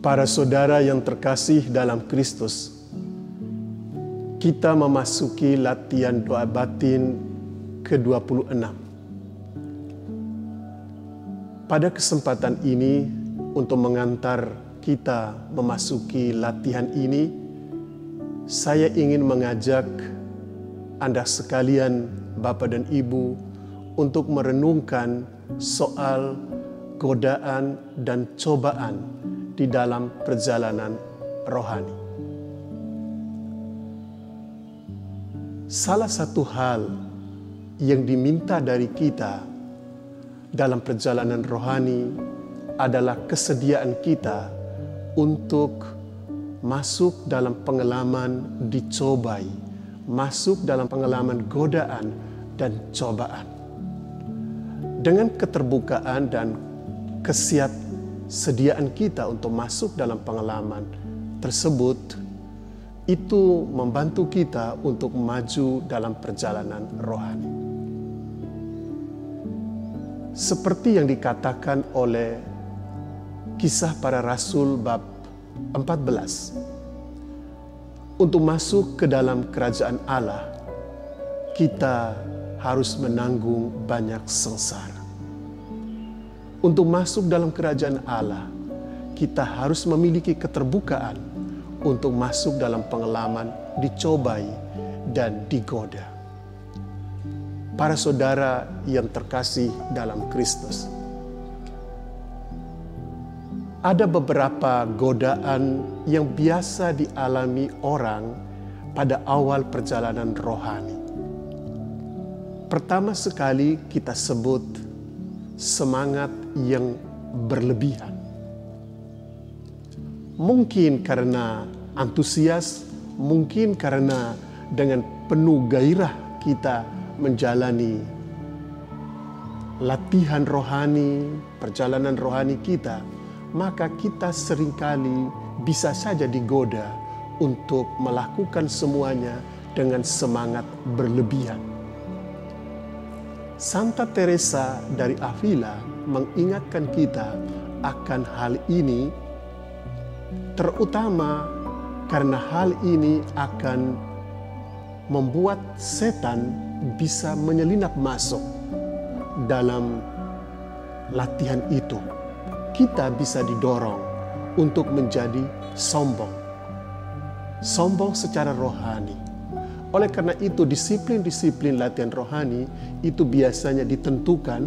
Para saudara yang terkasih dalam Kristus, kita memasuki latihan doa batin ke-26. Pada kesempatan ini, untuk mengantar kita memasuki latihan ini, saya ingin mengajak Anda sekalian, Bapak dan Ibu, untuk merenungkan soal godaan dan cobaan di dalam perjalanan rohani. Salah satu hal yang diminta dari kita dalam perjalanan rohani adalah kesediaan kita untuk masuk dalam pengalaman dicobai, masuk dalam pengalaman godaan dan cobaan. Dengan keterbukaan dan kesediaan kita untuk masuk dalam pengalaman tersebut, itu membantu kita untuk maju dalam perjalanan rohani. Seperti yang dikatakan oleh Kisah Para Rasul bab 14, untuk masuk ke dalam kerajaan Allah, kita harus menanggung banyak sengsara. Untuk masuk dalam kerajaan Allah, kita harus memiliki keterbukaan untuk masuk dalam pengalaman dicobai dan digoda. Para saudara yang terkasih dalam Kristus, ada beberapa godaan yang biasa dialami orang pada awal perjalanan rohani. Pertama sekali kita sebut semangat yang berlebihan. Mungkin karena antusias, mungkin karena dengan penuh gairah kita menjalani latihan rohani, perjalanan rohani kita, maka kita seringkali bisa saja digoda untuk melakukan semuanya dengan semangat berlebihan. Santa Teresa dari Avila mengingatkan kita akan hal ini, terutama karena hal ini akan membuat setan bisa menyelinap masuk dalam latihan itu. Kita bisa didorong untuk menjadi sombong. Sombong secara rohani. Oleh karena itu, disiplin-disiplin latihan rohani itu biasanya ditentukan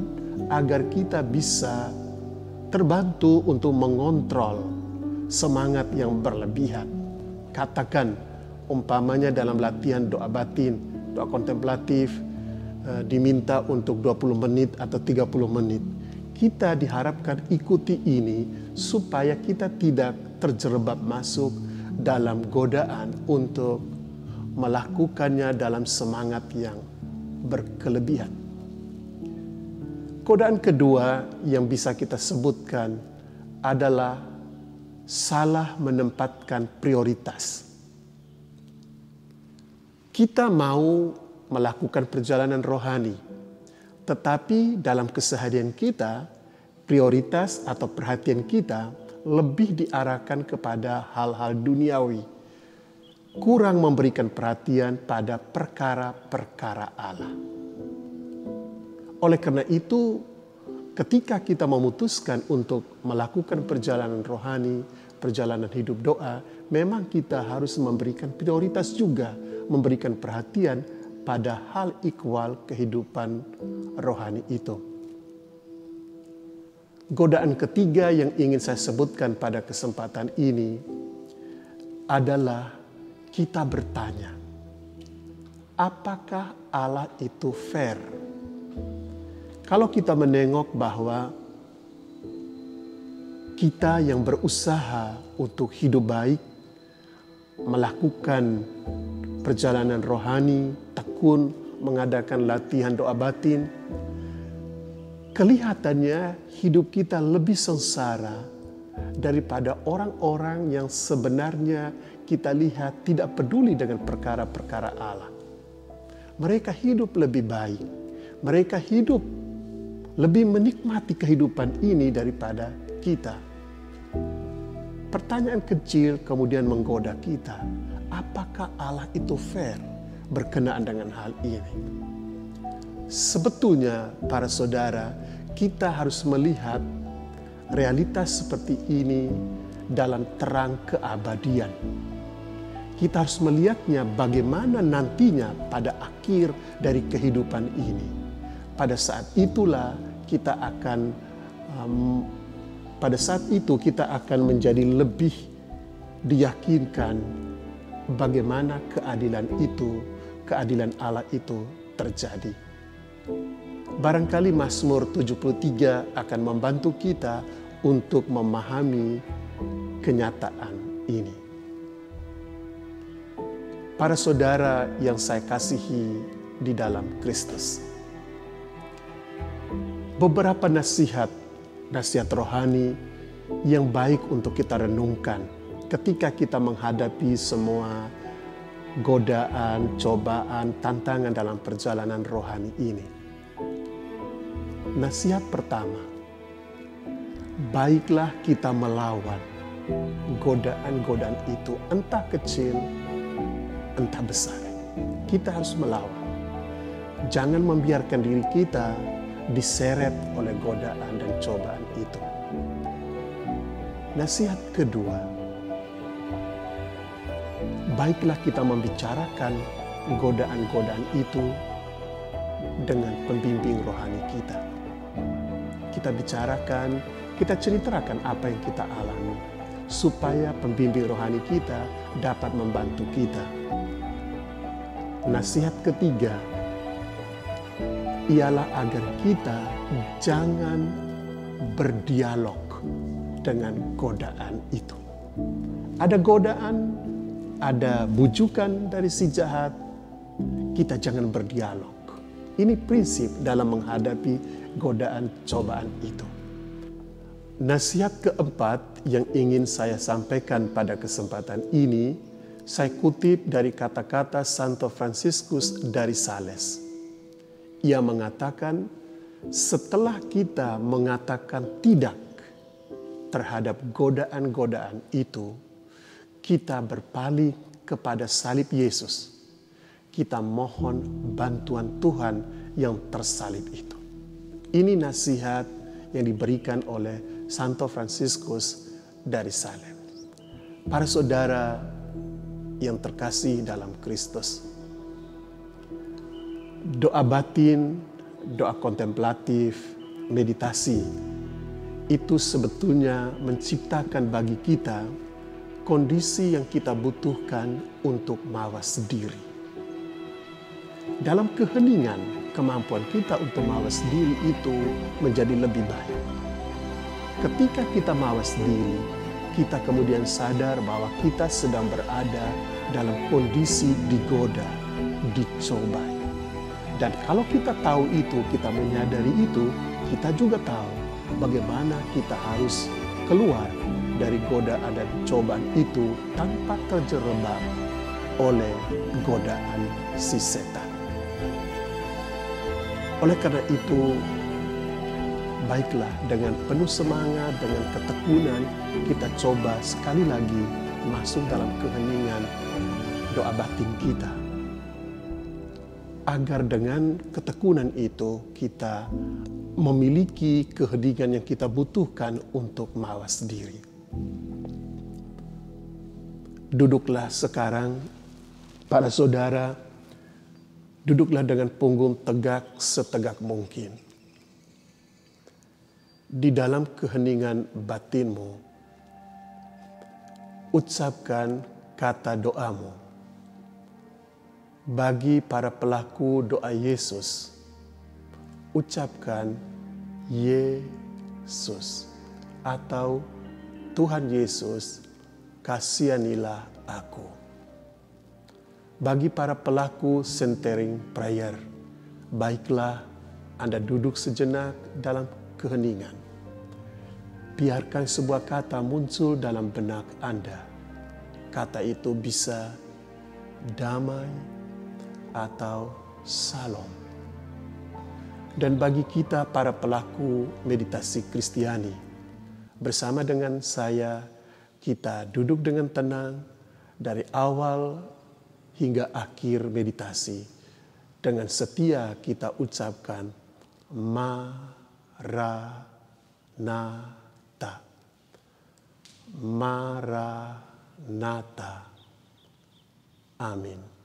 agar kita bisa terbantu untuk mengontrol semangat yang berlebihan. Katakan, umpamanya dalam latihan doa batin, doa kontemplatif, diminta untuk 20 menit atau 30 menit. Kita diharapkan ikuti ini supaya kita tidak terjerembab masuk dalam godaan untuk melakukannya dalam semangat yang berkelebihan. Godaan kedua yang bisa kita sebutkan adalah salah menempatkan prioritas. Kita mau melakukan perjalanan rohani, tetapi dalam keseharian kita, prioritas atau perhatian kita lebih diarahkan kepada hal-hal duniawi, kurang memberikan perhatian pada perkara-perkara Allah. Oleh karena itu, ketika kita memutuskan untuk melakukan perjalanan rohani, perjalanan hidup doa, memang kita harus memberikan prioritas juga, memberikan perhatian pada hal ikhwal kehidupan rohani itu. Godaan ketiga yang ingin saya sebutkan pada kesempatan ini adalah kita bertanya, apakah Allah itu fair? Kalau kita menengok bahwa kita yang berusaha untuk hidup baik, melakukan perjalanan rohani, tekun, mengadakan latihan doa batin, kelihatannya hidup kita lebih sengsara daripada orang-orang yang sebenarnya kita lihat tidak peduli dengan perkara-perkara Allah. Mereka hidup lebih baik. Mereka hidup lebih menikmati kehidupan ini daripada kita. Pertanyaan kecil kemudian menggoda kita. Apakah Allah itu fair berkenaan dengan hal ini? Sebetulnya para saudara, kita harus melihat realitas seperti ini dalam terang keabadian. Kita harus melihatnya bagaimana nantinya pada akhir dari kehidupan ini. Pada saat itulah kita akan menjadi lebih diyakinkan bagaimana keadilan Allah itu terjadi. Barangkali Mazmur 73 akan membantu kita untuk memahami kenyataan ini. Para saudara yang saya kasihi di dalam Kristus, beberapa nasihat rohani yang baik untuk kita renungkan ketika kita menghadapi semua godaan, cobaan, tantangan dalam perjalanan rohani ini. Nasihat pertama, baiklah kita melawan godaan-godaan itu, entah kecil, entah besar. Kita harus melawan. Jangan membiarkan diri kita diseret oleh godaan dan cobaan itu. Nasihat kedua, baiklah kita membicarakan godaan-godaan itu dengan pembimbing rohani kita. Kita bicarakan, kita ceritakan apa yang kita alami, supaya pembimbing rohani kita dapat membantu kita. Nasihat ketiga, ialah agar kita jangan berdialog dengan godaan itu. Ada godaan, ada bujukan dari si jahat, kita jangan berdialog. Ini prinsip dalam menghadapi godaan cobaan itu. Nasihat keempat yang ingin saya sampaikan pada kesempatan ini, saya kutip dari kata-kata Santo Fransiskus dari Sales. Ia mengatakan, setelah kita mengatakan tidak terhadap godaan-godaan itu, kita berpaling kepada salib Yesus. Kita mohon bantuan Tuhan yang tersalib itu. Ini nasihat yang diberikan oleh Santo Fransiskus dari Salem. Para saudara yang terkasih dalam Kristus, doa batin, doa kontemplatif, meditasi, itu sebetulnya menciptakan bagi kita kondisi yang kita butuhkan untuk mawas diri. Dalam keheningan, kemampuan kita untuk mawas diri itu menjadi lebih baik. Ketika kita mawas diri, kita kemudian sadar bahwa kita sedang berada dalam kondisi digoda, dicobai. Dan kalau kita tahu itu, kita menyadari itu, kita juga tahu bagaimana kita harus keluar dari godaan dan cobaan itu tanpa terjerembab oleh godaan si setan. Oleh karena itu, baiklah dengan penuh semangat, dengan ketekunan, kita coba sekali lagi masuk dalam keheningan doa batin kita. Agar dengan ketekunan itu kita memiliki keheningan yang kita butuhkan untuk mawas diri. Duduklah sekarang, para saudara, duduklah dengan punggung tegak setegak mungkin. Di dalam keheningan batinmu, ucapkan kata doamu. Bagi para pelaku doa Yesus, ucapkan Yesus atau Tuhan Yesus, kasihanilah aku. Bagi para pelaku centering prayer, baiklah Anda duduk sejenak dalam keheningan. biarkan sebuah kata muncul dalam benak Anda. Kata itu bisa damai atau salam. Dan bagi kita para pelaku meditasi Kristiani, bersama dengan saya, kita duduk dengan tenang dari awal hingga akhir meditasi. Dengan setia kita ucapkan Maranatha. Maranatha. Amin.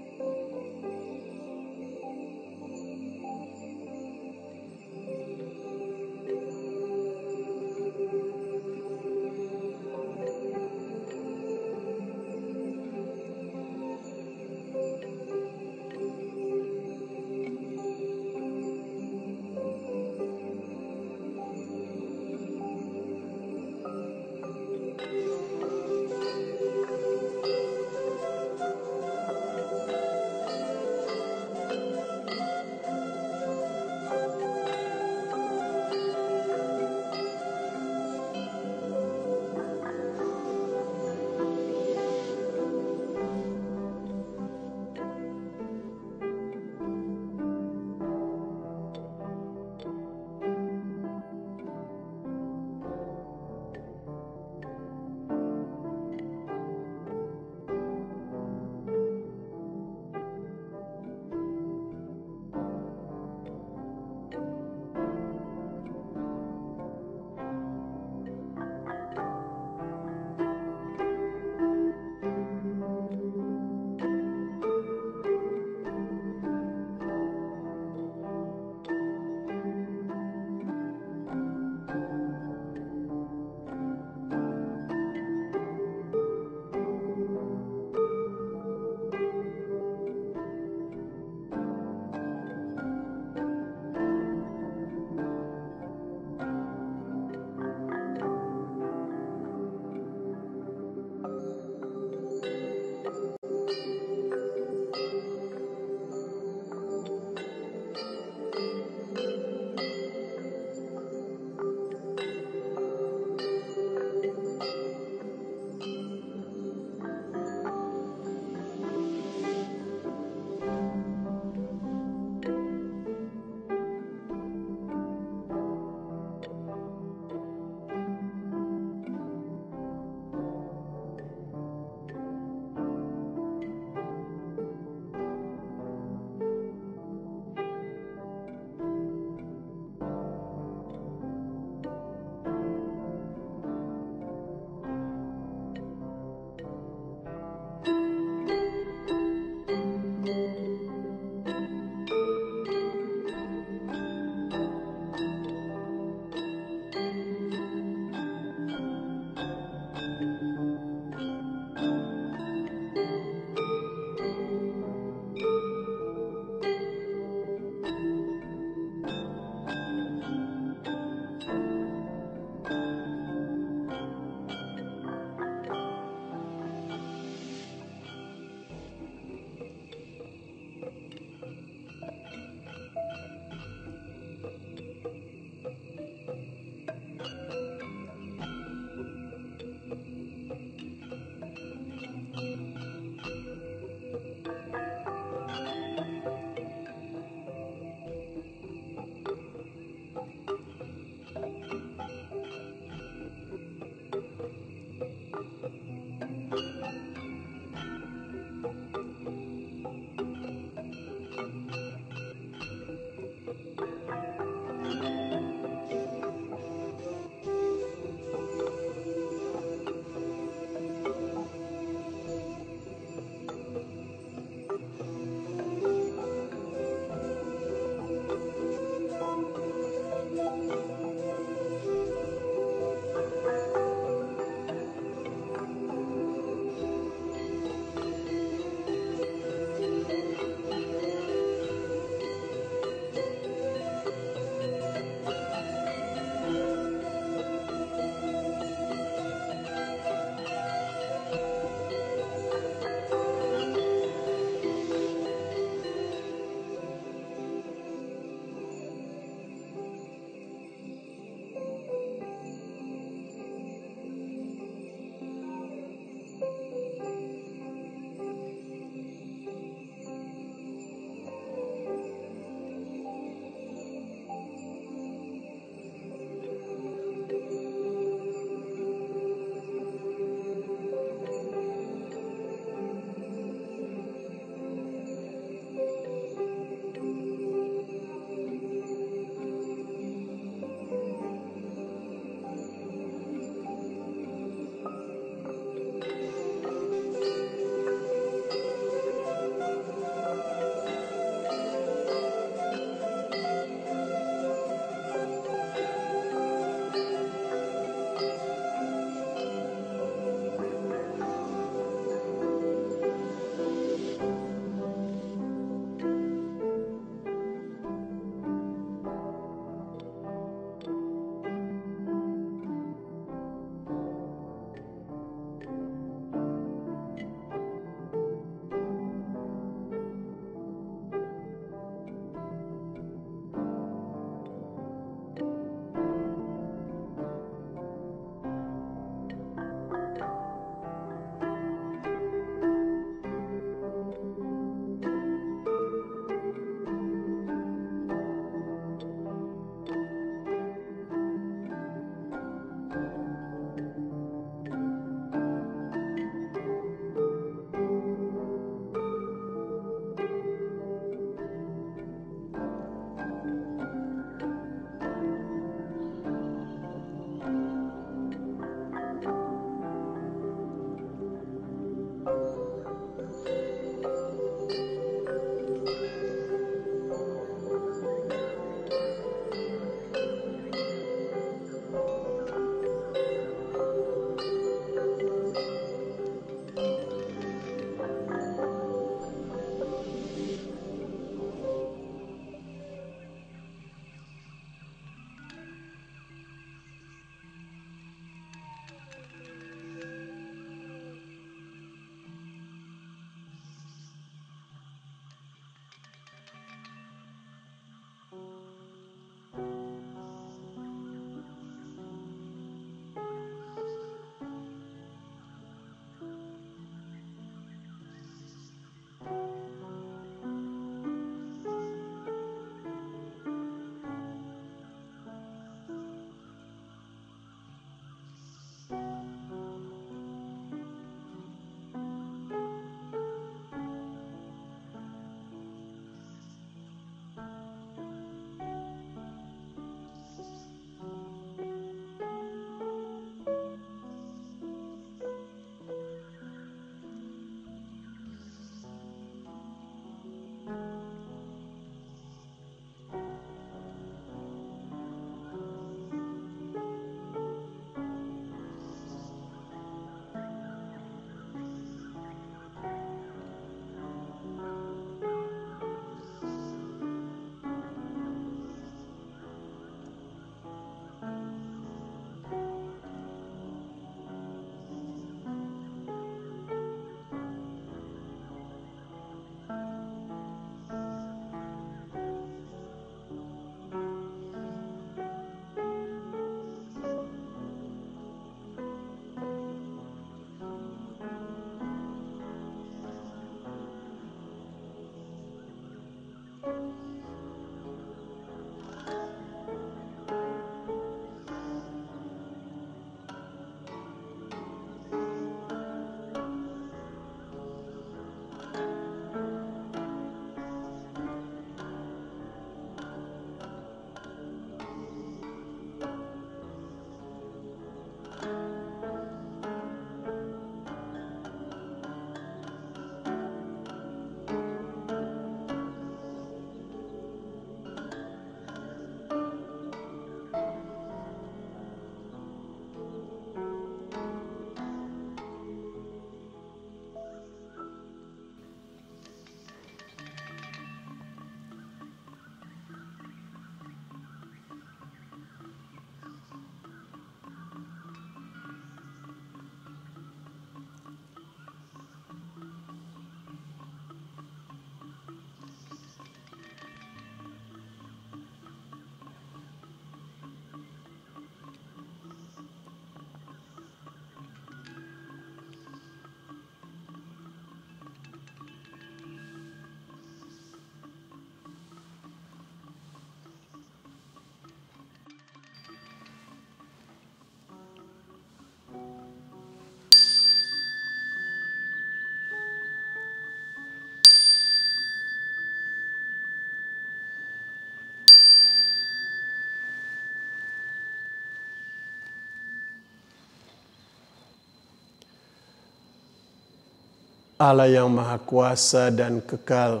Allah yang Maha Kuasa dan kekal,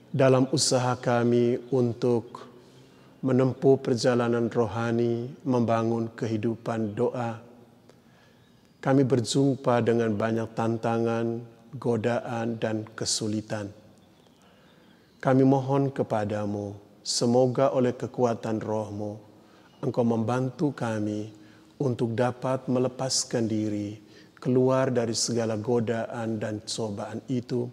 dalam usaha kami untuk menempuh perjalanan rohani, membangun kehidupan doa, kami berjumpa dengan banyak tantangan, godaan, dan kesulitan. Kami mohon kepadamu, semoga oleh kekuatan roh-Mu, Engkau membantu kami untuk dapat melepaskan diri keluar dari segala godaan dan cobaan itu,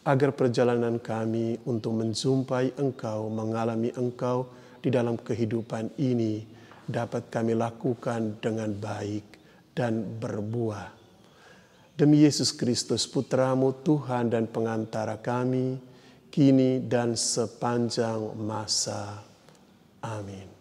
agar perjalanan kami untuk menjumpai Engkau, mengalami Engkau di dalam kehidupan ini dapat kami lakukan dengan baik dan berbuah. Demi Yesus Kristus, Putra-Mu, Tuhan dan pengantara kami, kini dan sepanjang masa. Amin.